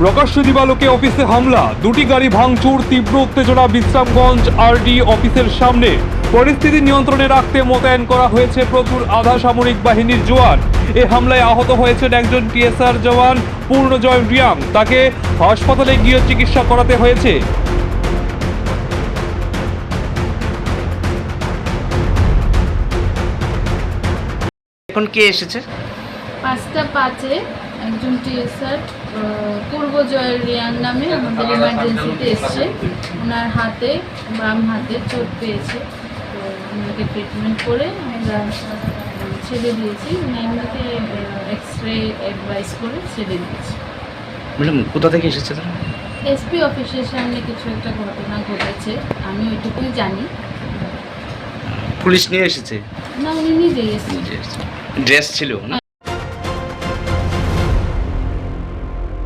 প্রকাশ্য দিবালোকে অফিসে হামলা, দুটি গাড়ি ভাঙচুর, তীব্র উত্তেজনা বিশ্রামগঞ্জ আরডি অফিসের সামনে। পরিস্থিতি নিয়ন্ত্রণে রাখতে মোতায়েন করা হয়েছে প্রচুর আধা সামরিক বাহিনীর জওয়ান। এই হামলায় আহত হয়েছেন একজন টিএসআর জওয়ান পূর্ণজয় রিয়াং। তাকে হাসপাতালে গিয়ে চিকিৎসা করাতে হয়েছে। এখন কে এসেছে? 5:05 একজন টিএসআর পূর্বজয় রিয়াং নামে আমাদের ইমার্জেন্সিতে এসছে। ওনার হাতে, বাম হাতে চোট পেয়েছে, তো ওনাকে ট্রিটমেন্ট করে আমরা ছেড়ে দিয়েছি। উনি এমনিতে এক্সরে অ্যাডভাইস করে ছেড়ে দিয়েছি। ম্যাডাম কোথা থেকে এসেছে তারা? এসপি অফিসের সামনে কিছু একটা ঘটনা ঘটেছে, আমি ওইটুকুই জানি। পুলিশ নিয়ে এসেছে? না, উনি নিজেই এসেছেন। নিজে এসেছে। ড্রেস ছিল না?